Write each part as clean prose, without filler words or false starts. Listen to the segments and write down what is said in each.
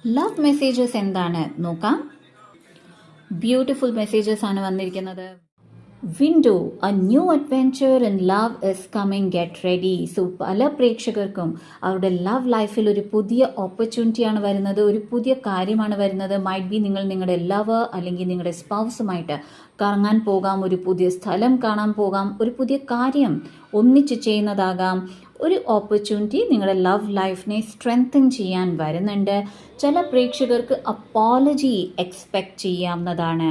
Love messages എന്താണ് നോക്കാം. Beautiful messages ആണ് വന്നിരിക്കുന്നത്. Window, A new adventure in love is coming, get ready. So പല പ്രേക്ഷകർക്കും അവരുടെ ലവ് ലൈഫിൽ ഒരു പുതിയ ഓപ്പർച്യൂണിറ്റിയാണ് വരുന്നത്, ഒരു പുതിയ കാര്യമാണ് വരുന്നത്. മൈറ്റ് ബി നിങ്ങൾ നിങ്ങളുടെ ലവർ അല്ലെങ്കിൽ നിങ്ങളുടെ സ്പൗസുമായിട്ട് കറങ്ങാൻ പോകാം, ഒരു പുതിയ സ്ഥലം കാണാൻ പോകാം, ഒരു പുതിയ കാര്യം ഒന്നിച്ച് ചെയ്യുന്നതാകാം. ഒരു ഓപ്പർച്യൂണിറ്റി നിങ്ങളുടെ ലവ് ലൈഫിനെ സ്ട്രെങ്തൻ ചെയ്യാൻ വരുന്നുണ്ട്. ചില പ്രേക്ഷകർക്ക് അപ്പോളജി എക്സ്പെക്റ്റ് ചെയ്യാവുന്നതാണ്.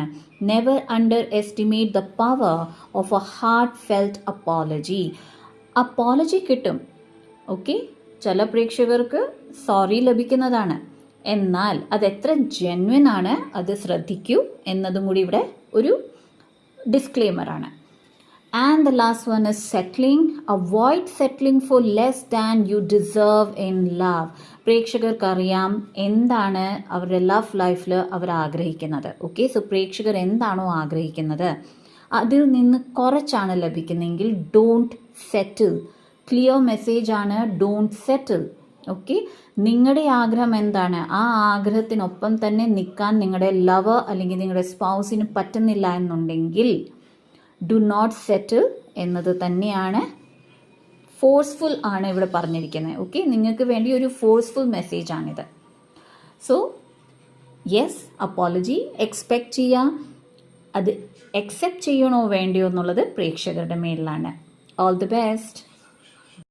Never under estimate the power of A heart felt apology. Apology കിട്ടും, ഓക്കെ. ചില പ്രേക്ഷകർക്ക് സോറി ലഭിക്കുന്നതാണ്. എന്നാൽ അത് എത്ര ജെന്വിൻ ആണ് അത് ശ്രദ്ധിക്കൂ എന്നതും കൂടി ഇവിടെ ഒരു ഡിസ്ക്ലെയിമറാണ്. And the last one is settling. Avoid settling for less than you deserve in love. പ്രേക്ഷകർക്ക് അറിയാം എന്താണ് അവരുടെ ലവ് ലൈഫിൽ അവർ ആഗ്രഹിക്കുന്നത്. ഓക്കെ, സോ പ്രേക്ഷകർ എന്താണോ ആഗ്രഹിക്കുന്നത് അതിൽ നിന്ന് കുറച്ചാണ് ലഭിക്കുന്നതെങ്കിൽ ഡോണ്ട് സെറ്റിൽ. ക്ലിയർ മെസ്സേജ് ആണ്, ഡോണ്ട് സെറ്റിൽ. ഓക്കെ, നിങ്ങളുടെ ആഗ്രഹം എന്താണ് ആ ആഗ്രഹത്തിനൊപ്പം തന്നെ നിൽക്കാൻ നിങ്ങളുടെ ലവർ അല്ലെങ്കിൽ നിങ്ങളുടെ സ്പൗസിന് പറ്റുന്നില്ല എന്നുണ്ടെങ്കിൽ ഡു നോട്ട് സെറ്റിൽ എന്നത് തന്നെയാണ്. ഫോഴ്സ്ഫുൾ ആണ് ഇവിടെ പറഞ്ഞിരിക്കുന്നത്. ഓക്കെ, നിങ്ങൾക്ക് വേണ്ടി ഒരു ഫോഴ്സ്ഫുൾ മെസ്സേജ് ആണിത്. സോ യെസ്, അപ്പോളജി എക്സ്പെക്റ്റ് ചെയ്യാം. അത് അക്സെപ്റ്റ് ചെയ്യണോ വേണ്ടിയോ എന്നുള്ളത് പ്രേക്ഷകരുടെ മേലിലാണ്. All the best.